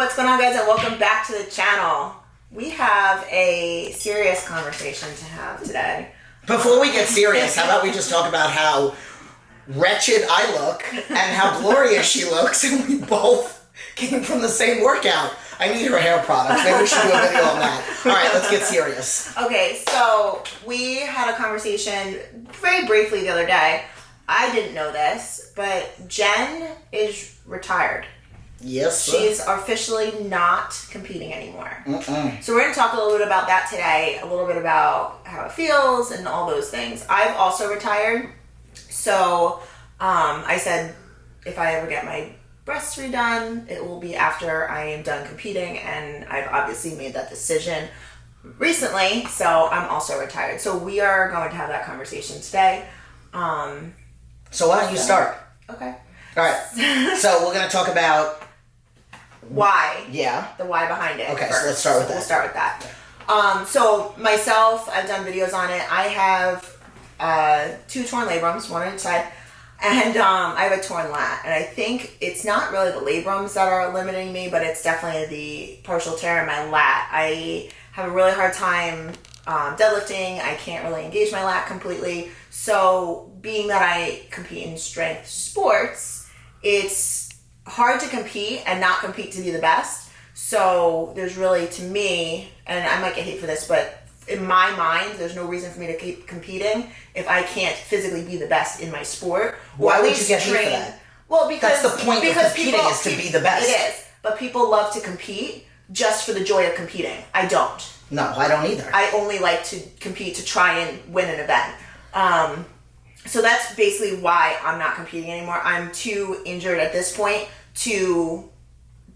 What's going on, guys, and welcome back to the channel. We have a serious conversation to have today. Before we get serious, how about we just talk about how wretched I look and how glorious she looks, and we both came from the same workout. I need her hair products. Maybe we should do a video on that. All right, let's get serious. Okay, so we had a conversation very briefly the other day. I didn't know this, but Jen is retired. Yes, sir. She's officially not competing anymore. So we're going to talk a little bit about that today, a little bit about how it feels and all those things. I've also retired, so I said if I ever get my breasts redone, it will be after I am done competing, and I've obviously made that decision recently, so I'm also retired. So we are going to have that conversation today. So why don't you start? Okay. All right. So we're going to talk about why. Yeah. The why behind it. Okay, first. so let's start with that. We'll start with that. So myself, I've done videos on it. I have 2 torn labrums, one on each side, and I have a torn lat. And I think it's not really the labrums that are limiting me, but it's definitely the partial tear in my lat. I have a really hard time deadlifting. I can't really engage my lat completely. So being that I compete in strength sports, it's hard to compete and not compete to be the best. So there's really, to me, and I might get hate for this, but in my mind, there's no reason for me to keep competing if I can't physically be the best in my sport. Why would you get hate for that? Well, because that's the point of competing, is to be the best. It is, but people love to compete just for the joy of competing. I don't. No, I don't either. I only like to compete to try and win an event. So that's basically why I'm not competing anymore. I'm too injured at this point to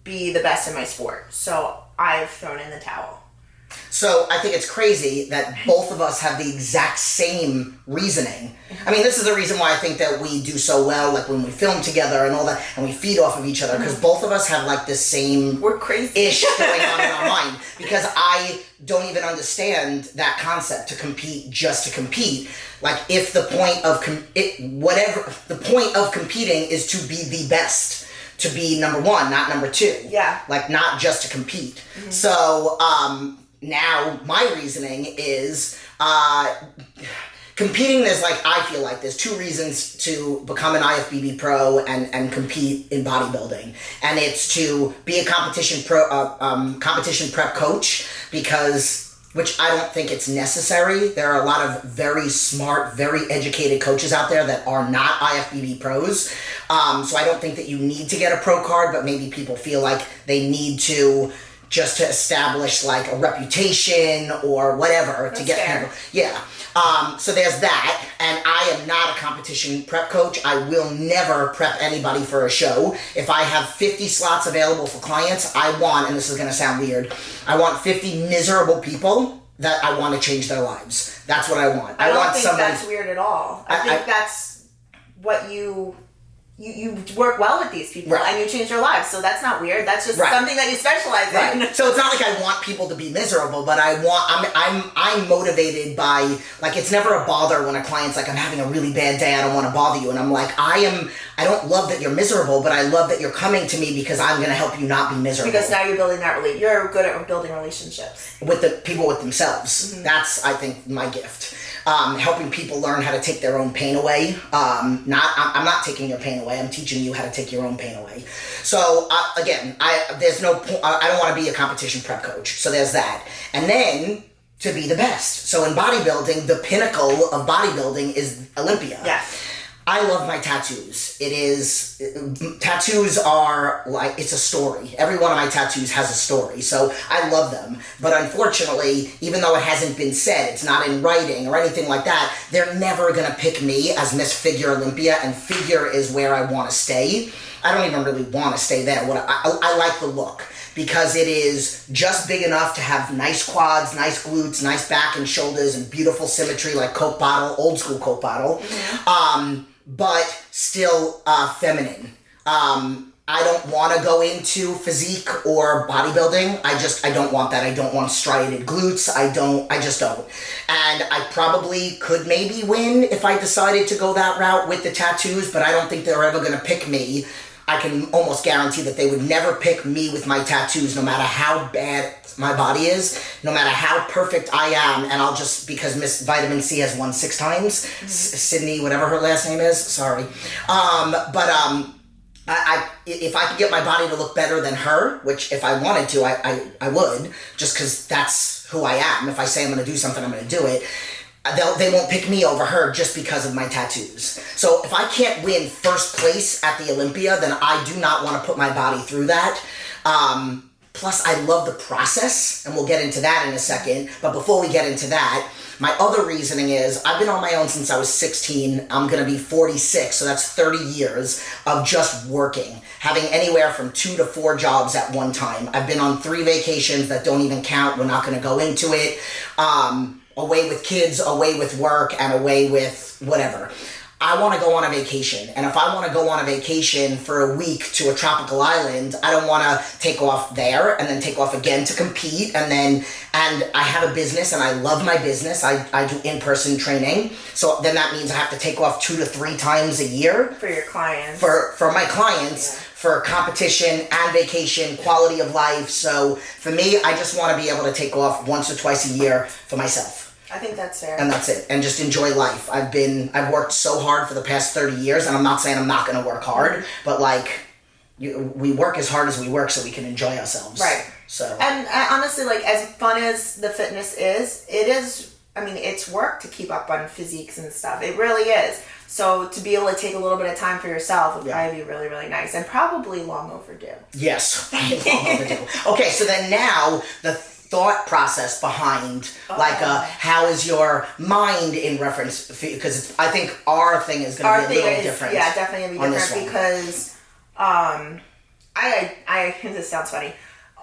be the best in my sport. So I've thrown in the towel. So I think it's crazy that both of us have the exact same reasoning. I mean, this is the reason why I think that we do so well, like when we film together and all that, and we feed off of each other, because both of us have like the same We're crazy ish going on in our mind. Because I don't even understand that concept, to compete just to compete. Like, if the point of the point of competing is to be the best, to be number one, not number two. Yeah. Like, not just to compete. So, now my reasoning is, competing, I feel like there's 2 reasons to become an IFBB pro and compete in bodybuilding. And it's to be a competition prep coach, which I don't think it's necessary. There are a lot of very smart, very educated coaches out there that are not IFBB pros. So I don't think that you need to get a pro card, but maybe people feel like they need to, just to establish like a reputation or whatever. That's to get fair. people. Yeah. So there's that, and I am not a competition prep coach. I will never prep anybody for a show. If I have 50 slots available for clients, I want, and this is going to sound weird, I want 50 miserable people that I want to change their lives. That's what I want. I don't want think somebody, that's weird at all. I think that's what you work well with these people, right, and you change their lives. So that's not weird. That's just right, something that you specialize in. Right. So it's not like I want people to be miserable, but I'm motivated by, like, it's never a bother when a client's like, I'm having a really bad day, I don't want to bother you. And I'm like, I don't love that you're miserable, but I love that you're coming to me because I'm going to help you not be miserable. Because now you're building you're good at building relationships. With the people, with themselves. Mm-hmm. That's, I think, my gift. Helping people learn how to take their own pain away. I'm not taking your pain away. I'm teaching you how to take your own pain away. So again, there's no point. I don't want to be a competition prep coach. So there's that. And then to be the best. So in bodybuilding, the pinnacle of bodybuilding is Olympia. Yes. I love my tattoos. Tattoos are like, it's a story. Every one of my tattoos has a story, so I love them. But unfortunately, even though it hasn't been said, it's not in writing or anything like that, they're never gonna pick me as Miss Figure Olympia, and figure is where I wanna stay. I don't even really wanna stay there. I like the look, because it is just big enough to have nice quads, nice glutes, nice back and shoulders, and beautiful symmetry, like Coke bottle, old school Coke bottle. Mm-hmm. But still feminine. I don't want to go into physique or bodybuilding. I don't want that. I don't want striated glutes. I just don't. And I probably could maybe win if I decided to go that route with the tattoos, but I don't think they're ever going to pick me I can almost guarantee that they would never pick me with my tattoos, no matter how bad my body is, no matter how perfect I am, and I'll just, because Miss Vitamin C has won 6 times, Sydney, whatever her last name is, sorry. If I could get my body to look better than her, which if I wanted to, I would, just because that's who I am. If I say I'm going to do something, I'm going to do it. They won't pick me over her just because of my tattoos. So if I can't win first place at the Olympia, then I do not want to put my body through that. Plus, I love the process, and we'll get into that in a second. But before we get into that, my other reasoning is I've been on my own since I was 16. I'm going to be 46, so that's 30 years of just working, having anywhere from 2 to 4 jobs at one time. I've been on 3 vacations that don't even count. We're not going to go into it. Away with kids, away with work, and away with whatever. I want to go on a vacation, and if I want to go on a vacation for a week to a tropical island, I don't want to take off there and then take off again to compete, and I have a business and I love my business. I do in-person training, so then that means I have to take off 2 to 3 times a year for your clients, for my clients. Yeah. For competition and vacation, quality of life. So for me, I just want to be able to take off once or twice a year for myself. I think that's fair. And that's it. And just enjoy life. I've worked so hard for the past 30 years, and I'm not saying I'm not going to work hard, but we work as hard as we work so we can enjoy ourselves. Right. So. And honestly, as fun as the fitness is, it's work to keep up on physiques and stuff. It really is. So to be able to take a little bit of time for yourself would probably be really, really nice, and probably long overdue. Yes, long overdue. Okay, so then now the thought process behind how is your mind in reference, because I think our thing is going to be a little different. Yeah, definitely going to be different because this sounds funny.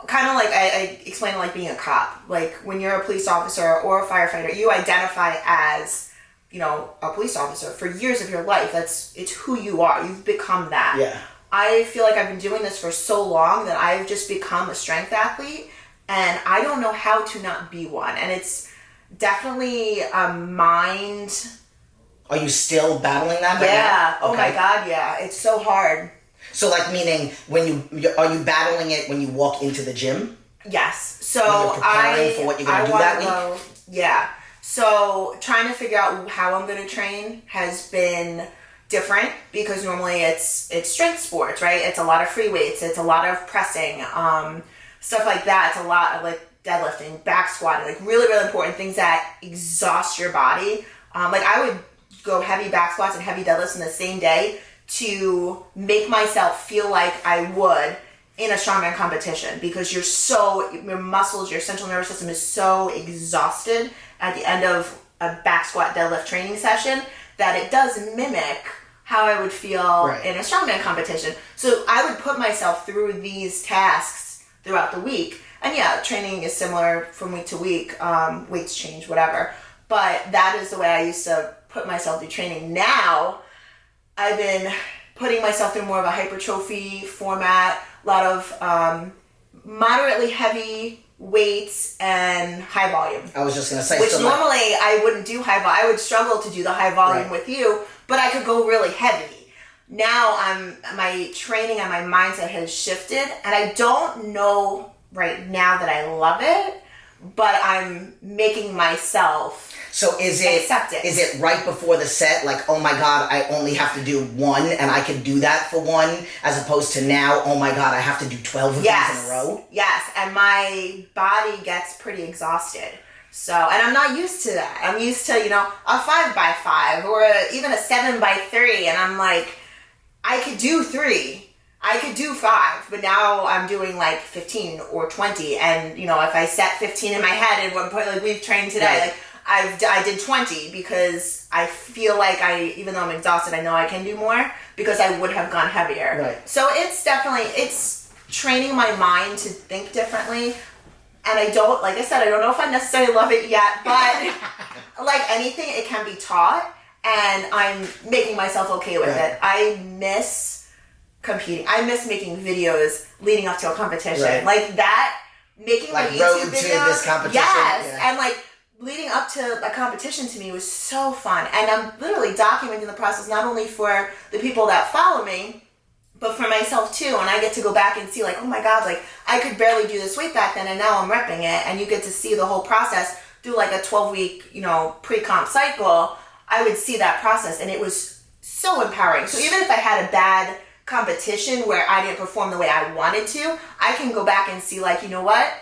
Kind of like I explain like being a cop. Like when you're a police officer or a firefighter, you identify as, a police officer for years of your life. It's who you are. You've become that. Yeah. I feel like I've been doing this for so long that I've just become a strength athlete, and I don't know how to not be one. And it's definitely a mind. Are you still battling that? Yeah. Right now? Oh my God. Yeah. It's so hard. So meaning are you battling it when you walk into the gym? Yes. So when you're preparing for what you're going to do that week? Yeah. So trying to figure out how I'm going to train has been different because normally it's strength sports, right? It's a lot of free weights. It's a lot of pressing, stuff like that. It's a lot of deadlifting, back squatting, really, really important things that exhaust your body. I would go heavy back squats and heavy deadlifts in the same day to make myself feel like I would in a strongman competition, because your muscles, your central nervous system is so exhausted at the end of a back squat deadlift training session that it does mimic how I would feel in a strongman competition. So I would put myself through these tasks throughout the week. And yeah, training is similar from week to week. Weights change, whatever. But that is the way I used to put myself through training. Now, I've been putting myself through more of a hypertrophy format, a lot of moderately heavy weights and high volume. I was just going to say. Which normally I wouldn't do high volume. I would struggle to do the high volume with you, but I could go really heavy. Now my training and my mindset has shifted, and I don't know right now that I love it, but I'm making myself accept it. Is it right before the set, oh my God, I only have to do 1 and I can do that for 1, as opposed to now, oh my God, I have to do 12 of these in a row? Yes, and my body gets pretty exhausted. So, and I'm not used to that. I'm used to, a 5x5 or even a 7x3, and I'm like, I could do 3. I could do 5, but now I'm doing 15 or 20, and if I set 15 in my head at one point, we've trained today, I did 20 because I feel like even though I'm exhausted, I know I can do more because I would have gone heavier. Right. So it's training my mind to think differently. And I don't know if I necessarily love it yet, but like anything, it can be taught, and I'm making myself okay with it. I miss competing. I miss making videos leading up to a competition. Right. Like that, making a YouTube video. To this competition. Yes. Yeah. And leading up to a competition to me was so fun. And I'm literally documenting the process not only for the people that follow me, but for myself too. And I get to go back and see like, oh my God, like I could barely do this weight back then and now I'm repping it. And you get to see the whole process through like a 12-week, pre-comp cycle. I would see that process and it was so empowering. So even if I had a bad competition where I didn't perform the way I wanted to, I can go back and see like, you know what?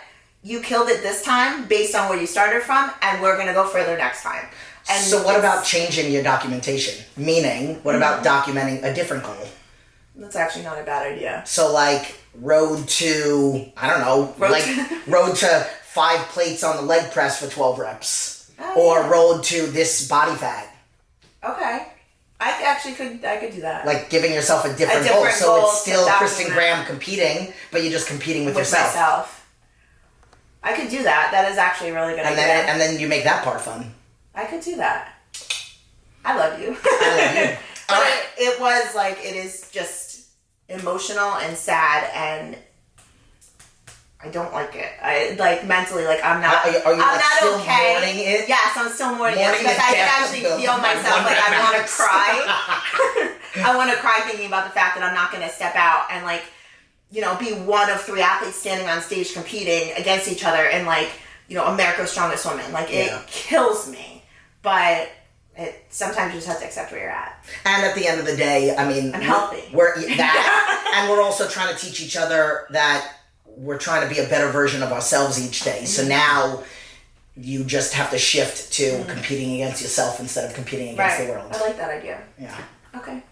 You killed it this time based on where you started from, and we're going to go further next time. And so what about changing your documentation? Meaning, what about documenting a different goal? That's actually not a bad idea. So like road to, I don't know, road to 5 plates on the leg press for 12 reps. Or road to this body fat. Okay. I could do that. Like giving yourself a different goal. So it's still Kristen Graham competing, but you're just competing with yourself. Myself. I could do that. That is actually a really good idea. And then you make that part fun. I could do that. I love you. I love you. But it was like, it is just emotional and sad, and I don't like it. I like mentally, like I'm not. Are you I'm like not still okay. mourning it? Yes, I'm still mourning it because I can actually feel myself like I want to cry. I want to cry thinking about the fact that I'm not going to step out and like, be one of 3 athletes standing on stage competing against each other and like, America's Strongest Woman. Like it kills me, but sometimes you just have to accept where you're at. And at the end of the day, I mean, I'm healthy. We're that, and we're also trying to teach each other that we're trying to be a better version of ourselves each day. So now you just have to shift to competing against yourself instead of competing against the world. I like that idea. Yeah. Okay.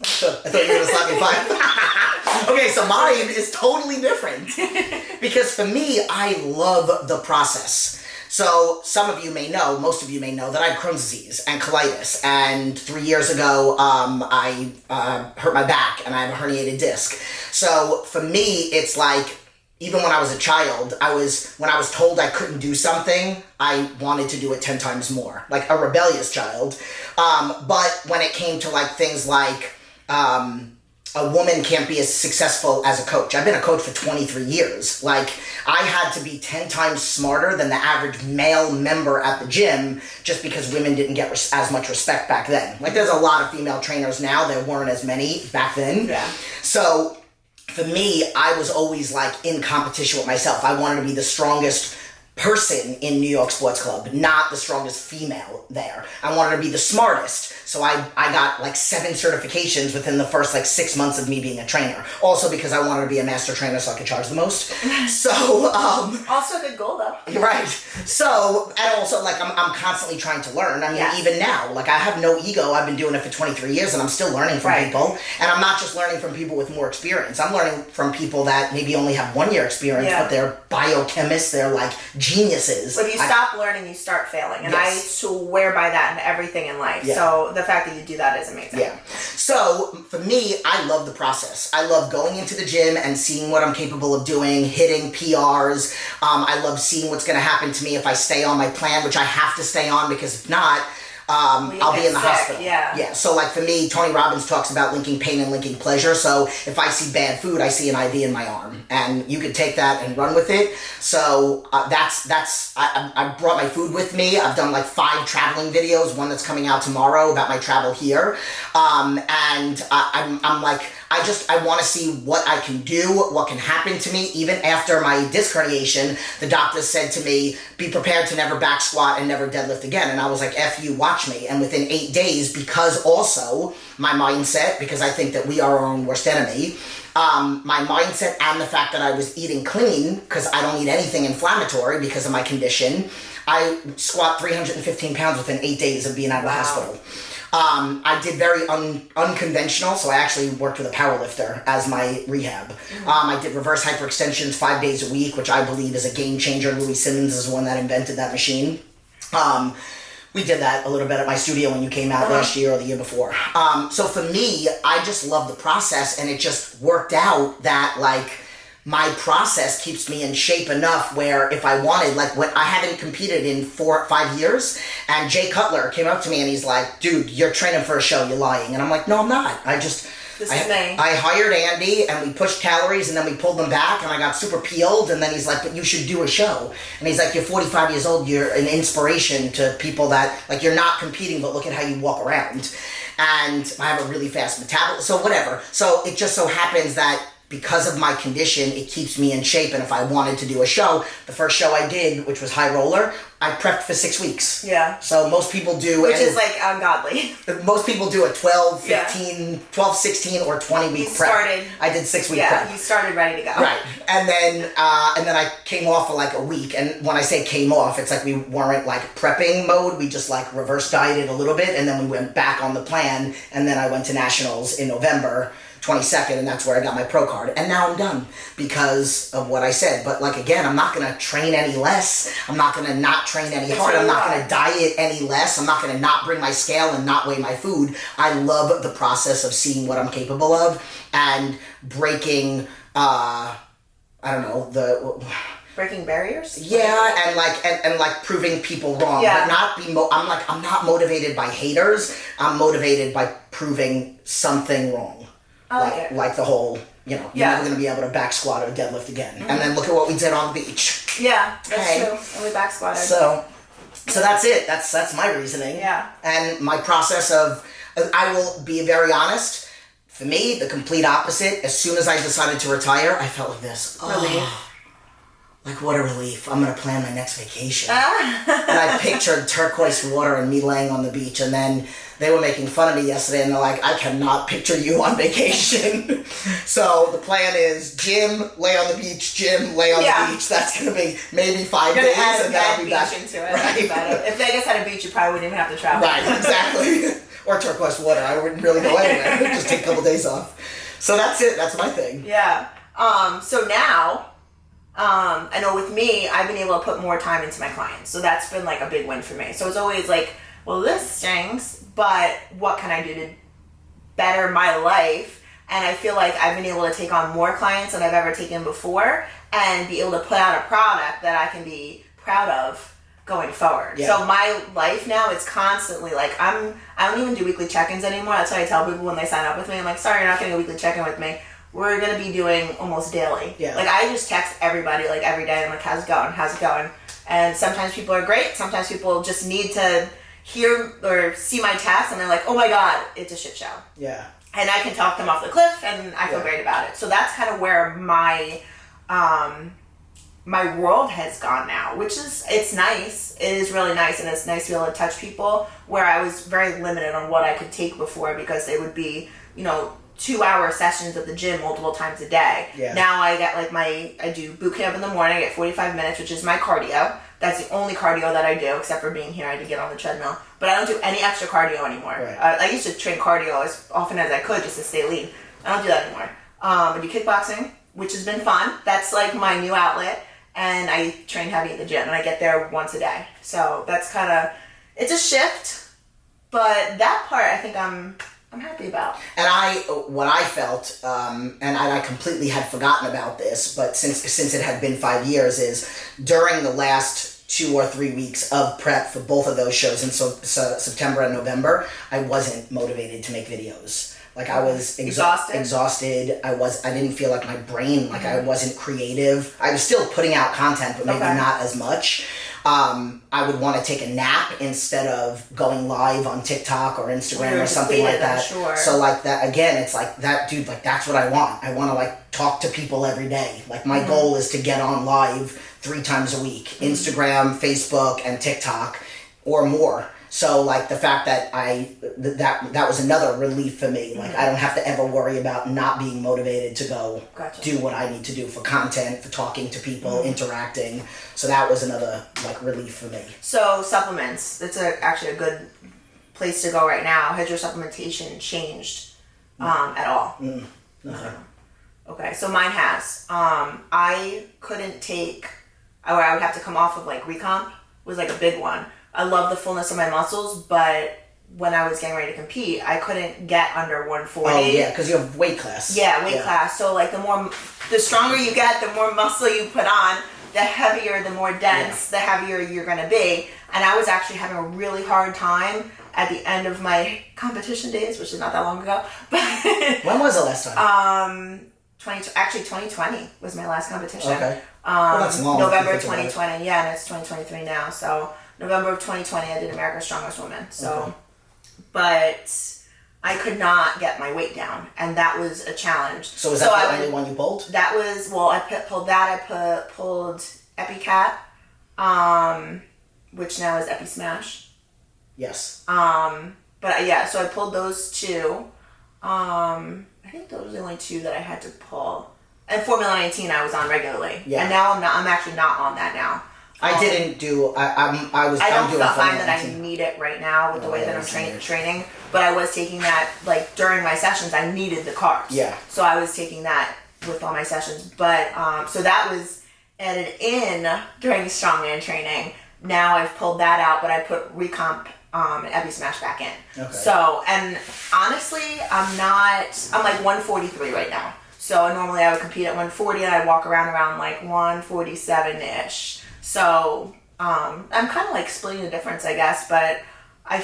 So, I thought you were going to slap me 5. Okay, so mine is totally different. Because for me, I love the process. So some of you may know, most of you may know that I have Crohn's disease and colitis. And 3 years ago, I hurt my back and I have a herniated disc. So for me, it's like, even when I was a child, when I was told I couldn't do something, I wanted to do it 10 times more. Like a rebellious child. But when it came to like things like, a woman can't be as successful as a coach. I've been a coach for 23 years. Like, I had to be 10 times smarter than the average male member at the gym just because women didn't get as much respect back then. Like, there's a lot of female trainers now. There weren't as many back then. Yeah. So, for me, I was always, like, in competition with myself. I wanted to be the strongest person in New York Sports Club, not the strongest female there. I wanted to be the smartest. So I got like 7 certifications within the first like 6 months of me being a trainer. Also because I wanted to be a master trainer so I could charge the most. So, also a good goal though. Right. So, and also like I'm constantly trying to learn. I mean, even now, like I have no ego. I've been doing it for 23 years and I'm still learning from people. And I'm not just learning from people with more experience. I'm learning from people that maybe only have 1 year experience, but they're biochemists. They're like geniuses. If you stop learning, you start failing. And I swear by that in everything in life. Yeah. So the fact that you do that is amazing. Yeah. So for me, I love the process. I love going into the gym and seeing what I'm capable of doing, hitting PRs. I love seeing what's going to happen to me if I stay on my plan, which I have to stay on because if not, I'll be in the hospital. Yeah. So like for me, Tony Robbins talks about linking pain and linking pleasure. So if I see bad food, I see an IV in my arm, and you could take that and run with it. So I brought my food with me. I've done like 5 traveling videos. One that's coming out tomorrow about my travel here. And I'm like, I want to see what I can do, what can happen to me. Even after my disc herniation, the doctor said to me, be prepared to never back squat and never deadlift again. And I was like, F you, watch me. And within 8 days, because also my mindset, because I think that we are our own worst enemy, my mindset and the fact that I was eating clean, because I don't eat anything inflammatory because of my condition, I squat 315 pounds within 8 days of being out of the hospital. I did very unconventional, so I actually worked with a powerlifter as my rehab. I did reverse hyperextensions 5 days a week, which I believe is a game changer. Louis Simmons is the one that invented that machine. We did that a little bit at my studio when you came out last year or the year before. So for me, I just love the process, and it just worked out that like my process keeps me in shape enough where if I wanted, like when I haven't competed in 4 or 5 years, and Jay Cutler came up to me and he's like, dude, you're training for a show, you're lying. And I'm like, no, I'm not. I hired Andy and we pushed calories and then we pulled them back and I got super peeled, and then he's like, but you should do a show. And he's like, you're 45 years old, you're an inspiration to people that, like, you're not competing, but look at how you walk around. and I have a really fast metabolism, so whatever. So it just so happens that because of my condition, it keeps me in shape. And if I wanted to do a show, the first show I did, which was High Roller, I prepped for 6 weeks. Yeah. So most people do... Which is like ungodly. Most people do a 12, 15, 12, 16, or 20-week prep. I did 6-week prep. Yeah, you started ready to go. Right. And then I came off for like a week. And when I say came off, it's like we weren't like prepping mode. We just like reverse dieted a little bit. And then we went back on the plan. And then I went to Nationals in November 22nd, and that's where I got my pro card. And now I'm done because of what I said. But like, again, I'm not going to train any less. I'm not going to not train any harder. I'm not going to diet any less. I'm not going to not bring my scale and not weigh my food. I love the process of seeing what I'm capable of and breaking, breaking barriers? Yeah, and like proving people wrong. Yeah. But I'm not motivated by haters. I'm motivated by proving something wrong. Like the whole, you're never going to be able to back squat or deadlift again. Mm-hmm. And then look at what we did on the beach. Yeah, that's true. And we back squatted. So that's it. That's my reasoning. Yeah. And my process of, I will be very honest, for me, the complete opposite. As soon as I decided to retire, I felt like this. Relief. Like, what a relief. I'm going to plan my next vacation. And I pictured turquoise water and me laying on the beach. And then they were making fun of me yesterday. And they're like, I cannot picture you on vacation. So the plan is gym, lay on the beach, gym, lay on the beach. That's going to be maybe 5 days. And then I'll be back. Into it. Right. If Vegas had a beach, you probably wouldn't even have to travel. Right, exactly. Or turquoise water. I wouldn't really go anywhere. Just take a couple days off. So that's it. That's my thing. Yeah. So now... I know with me, I've been able to put more time into my clients. So that's been like a big win for me. So it's always like, well, this stinks, but what can I do to better my life? And I feel like I've been able to take on more clients than I've ever taken before and be able to put out a product that I can be proud of going forward. Yeah. So my life now is constantly like, I don't even do weekly check-ins anymore. That's what I tell people when they sign up with me. I'm like, sorry, you're not getting a weekly check-in with me. We're going to be doing almost daily. Yeah. Like, I just text everybody, like, every day. I'm like, how's it going? How's it going? And sometimes people are great. Sometimes people just need to hear or see my test, and they're like, oh, my God, it's a shit show. Yeah. And I can talk them off the cliff, and I feel great about it. So that's kind of where my my world has gone now, which is, it's nice. It is really nice, and it's nice to be able to touch people where I was very limited on what I could take before because they would be, 2-hour sessions at the gym multiple times a day. Yeah. Now I get I do boot camp in the morning. I get 45 minutes, which is my cardio. That's the only cardio that I do, except for being here. I do get on the treadmill. But I don't do any extra cardio anymore. Right. I used to train cardio as often as I could just to stay lean. I don't do that anymore. I do kickboxing, which has been fun. That's like my new outlet. And I train heavy at the gym, and I get there once a day. So that's kind of, it's a shift. But that part, I think I'm happy about. And what I felt, and I completely had forgotten about this, but since it had been 5 years, is during the last 2 or 3 weeks of prep for both of those shows in September and November, I wasn't motivated to make videos. Like, I was exhausted. I didn't feel like my brain, I wasn't creative. I was still putting out content, but maybe not as much. I would want to take a nap instead of going live on TikTok or Instagram or something like that. Sure. So like that, again, it's like that, dude, like that's what I want. I want to talk to people every day. Like my goal is to get on live 3 times a week, Instagram, Facebook, and TikTok or more. So the fact that that was another relief for me. I don't have to ever worry about not being motivated to go do what I need to do for content, for talking to people, interacting. So that was another relief for me. So supplements, that's actually a good place to go right now. Has your supplementation changed at all? Okay, so mine has. I couldn't take, or I would have to come off of recomp was a big one. I love the fullness of my muscles, but when I was getting ready to compete, I couldn't get under 140. Oh, yeah, because you have weight class. Yeah, weight class. So, the stronger you get, the more muscle you put on, the heavier, the more dense, the heavier you're going to be. And I was actually having a really hard time at the end of my competition days, which is not that long ago. But when was the last time? 2020 was my last competition. Okay. Well, that's long. November 2020. Yeah, and it's 2023 now, so... November of 2020, I did America's Strongest Woman. So, but I could not get my weight down, and that was a challenge. So was that the only one you pulled? That was, well, pulled that. I pulled EpiCat, which now is EpiSmash. Yes. But yeah, so I pulled those two. I think those were the only two that I had to pull. And Formula 19 I was on regularly. Yeah. And now I'm actually not on that now. I didn't do. I was. I don't doing find that I need it right now with the way that I'm training. But I was taking that, like, during my sessions. I needed the carbs. Yeah. So I was taking that with all my sessions. But so that was added in during strongman training. Now I've pulled that out, but I put Recomp and EpiSmash back in. Okay. So, and honestly, I'm like 143 right now. So normally I would compete at 140 and I'd walk around like 147-ish. So I'm kind of like splitting the difference, I guess, but I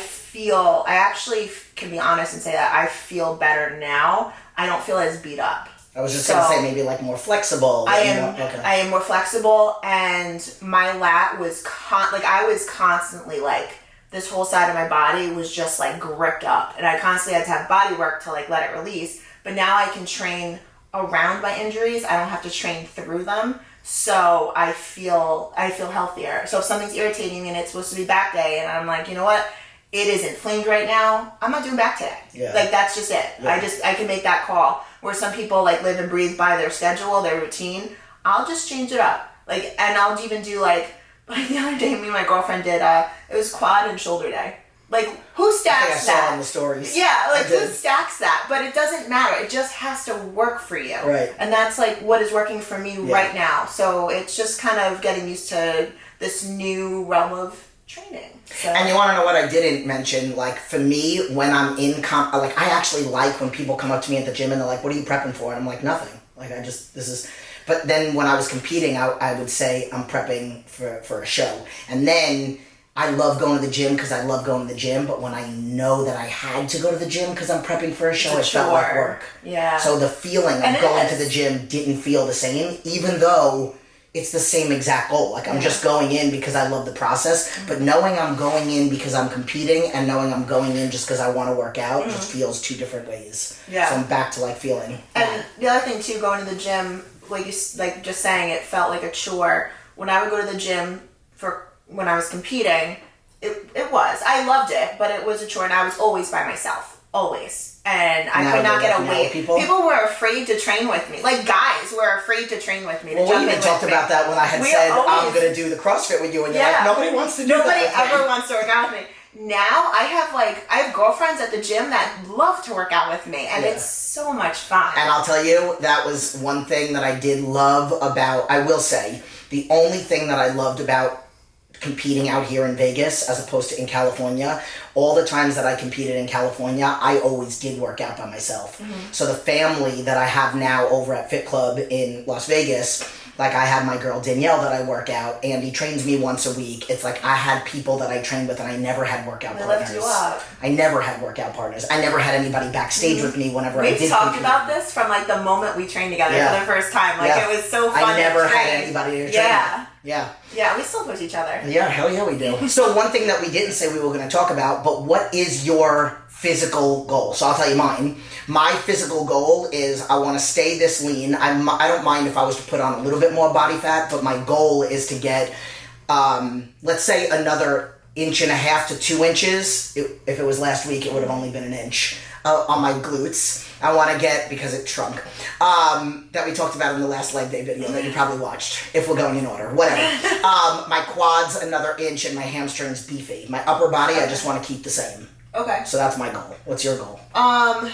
actually can be honest and say that I feel better now. I don't feel as beat up. I was just going to say maybe like more flexible. I am more flexible, and my lat was I was constantly like, this whole side of my body was just like gripped up, and I constantly had to have body work to like let it release. But now I can train around my injuries. I don't have to train through them. So I feel healthier. So if something's irritating me and it's supposed to be back day, and I'm like, you know what? It is inflamed right now. I'm not doing back today. Yeah. Like, that's just it. Yeah. I can make that call. Where some people like live and breathe by their schedule, their routine. I'll just change it up. Like, and I'll even do like the other day, me and my girlfriend did, it was quad and shoulder day. Like, who stacks that? I saw on the stories. Yeah, like, who stacks that? But it doesn't matter. It just has to work for you. Right. And that's, like, what is working for me right now. So it's just kind of getting used to this new realm of training. So. And you want to know what I didn't mention? Like, for me, when I'm in like, I actually like when people come up to me at the gym and they're like, what are you prepping for? And I'm like, nothing. Like, But then when I was competing, I would say I'm prepping for a show. And then I love going to the gym because I love going to the gym, but when I know that I had to go to the gym because I'm prepping for a show, it felt like work. Yeah. So the feeling of going to the gym didn't feel the same, even though it's the same exact goal. Like, I'm just going in because I love the process, but knowing I'm going in because I'm competing and knowing I'm going in just because I want to work out just feels two different ways. Yeah. So I'm back to, like, feeling And the other thing, too, going to the gym, like just saying it felt like a chore. When I would go to the gym when I was competing, it was. I loved it, but it was a chore, and I was always by myself. Always. And I could not get away. People were afraid to train with me. Like, guys were afraid to train with me. Well, we even talked about that when I had said, I'm going to do the CrossFit with you, and you're like, nobody wants to do that. Nobody ever wants to work out with me. Now, I have girlfriends at the gym that love to work out with me, and it's so much fun. And I'll tell you, that was one thing that I did love about, I will say, the only thing that I loved about competing out here in Vegas as opposed to in California, all the times that I competed in California, I always did work out by myself. Mm-hmm. So the family that I have now over at Fit Club in Las Vegas, like, I have my girl Danielle that I work out. Andy trains me once a week. It's like I had people that I trained with, and I never had workout partners. They lift you up. I never had workout partners. I never had anybody backstage with me whenever I did. We've talked about this from, like, the moment we trained together for the first time. Like, it was so fun. I never had anybody to train with. Yeah. Yeah, we still push each other. Yeah, hell yeah, we do. So one thing that we didn't say we were going to talk about, but what is your physical goal? So I'll tell you mine. My physical goal is I want to stay this lean. I don't mind if I was to put on a little bit more body fat, but my goal is to get, let's say, another 1.5 to 2 inches. If it was last week, it would have only been an inch on my glutes. I want to get, because it shrunk, that we talked about in the last leg day video that you probably watched, if we're going in order, whatever. My quads, another inch, and my hamstrings beefy. My upper body, I just want to keep the same. Okay. So that's my goal. What's your goal?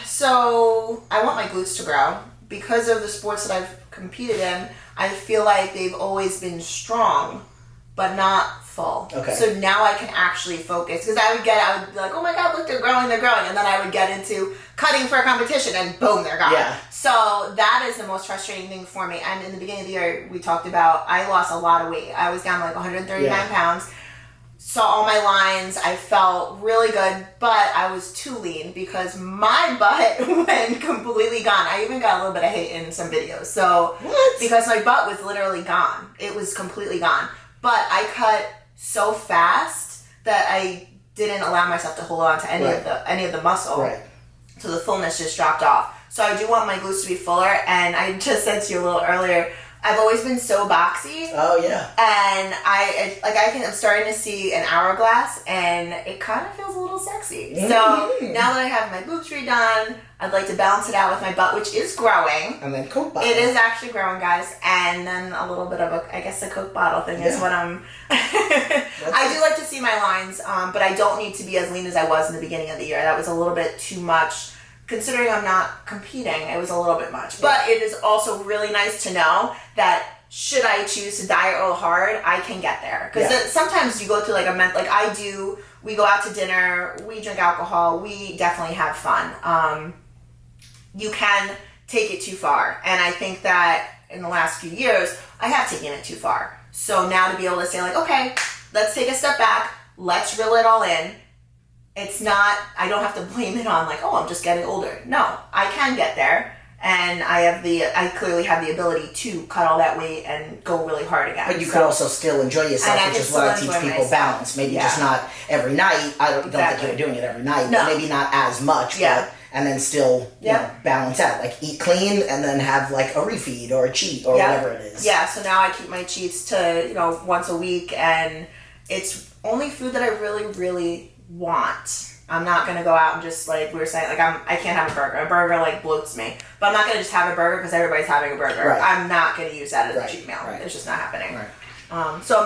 So I want my glutes to grow. Because of the sports that I've competed in, I feel like they've always been strong, but not full. Okay. So now I can actually focus. Because I would be like, oh my God, look, they're growing. And then I would get into cutting for a competition, and boom, they're gone. Yeah. So that is the most frustrating thing for me. And in the beginning of the year, we talked about, I lost a lot of weight. I was down like 139 pounds. Saw all my lines. I felt really good, but I was too lean because my butt went completely gone. I even got a little bit of hate in some videos. So, because my butt was literally gone. It was completely gone. But I cut so fast that I didn't allow myself to hold on to any of the muscle. Right. So the fullness just dropped off. So I do want my glutes to be fuller, and I just said to you a little earlier, I've always been so boxy. Oh yeah. And I'm starting to see an hourglass, and it kind of feels a little sexy. So now that I have my boobs redone, I'd like to balance it out with my butt, which is growing. And then Coke bottle. It is actually growing, guys. And then a little bit of a Coke bottle thing is what I'm... I do like to see my lines, but I don't need to be as lean as I was in the beginning of the year. That was a little bit too much. Considering I'm not competing, it was a little bit much. But it is also really nice to know that should I choose to diet real hard, I can get there. Because sometimes you go through like I do, we go out to dinner, we drink alcohol, we definitely have fun. You can take it too far. And I think that in the last few years, I have taken it too far. So now to be able to say like, okay, let's take a step back, let's reel it all in. It's not, I don't have to blame it on like, oh, I'm just getting older. No, I can get there. And I clearly have the ability to cut all that weight and go really hard again. But you could also still enjoy yourself, which is what I teach people, balance. Maybe just not every night. I don't think you're doing it every night. No. But maybe not as much. But, and then still you know, balance out. Like eat clean and then have like a refeed or a cheat or whatever it is. Yeah, so now I keep my cheats to, once a week. And it's only food that I really, really want. I'm not going to go out and just like we were saying, like I can't have a burger. A burger like bloats me. But I'm not going to just have a burger because everybody's having a burger. Right. I'm not going to use that as a cheat meal. Right. It's just not happening. Right. So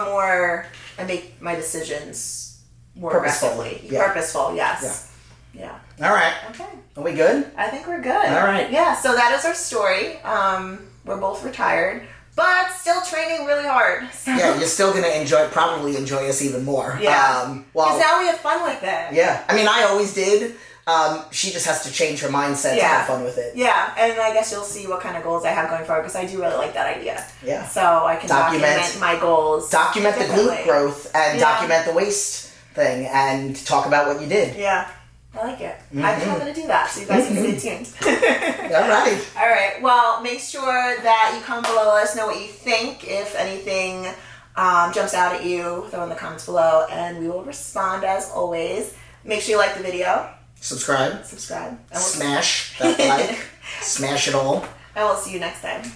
I make my decisions more aggressively. Purposeful, yes. Yeah. All right. Okay. Are we good? I think we're good. All right. Yeah, so that is our story. We're both retired, but still training really hard. So. Yeah, you're still going to probably enjoy us even more. Yeah. Because now we have fun with it. Yeah. I mean, I always did. She just has to change her mindset to have fun with it. Yeah, and I guess you'll see what kind of goals I have going forward because I do really like that idea. Yeah. So I can document my goals. Document the glute growth and document the waist thing and talk about what you did. Yeah. I like it. I think I'm going to do that, so you guys can stay tuned. All right. All right. Well, make sure that you comment below. Let us know what you think. If anything jumps out at you, throw in the comments below, and we will respond as always. Make sure you like the video. Subscribe. And Smash that like. Smash it all. And we'll see you next time.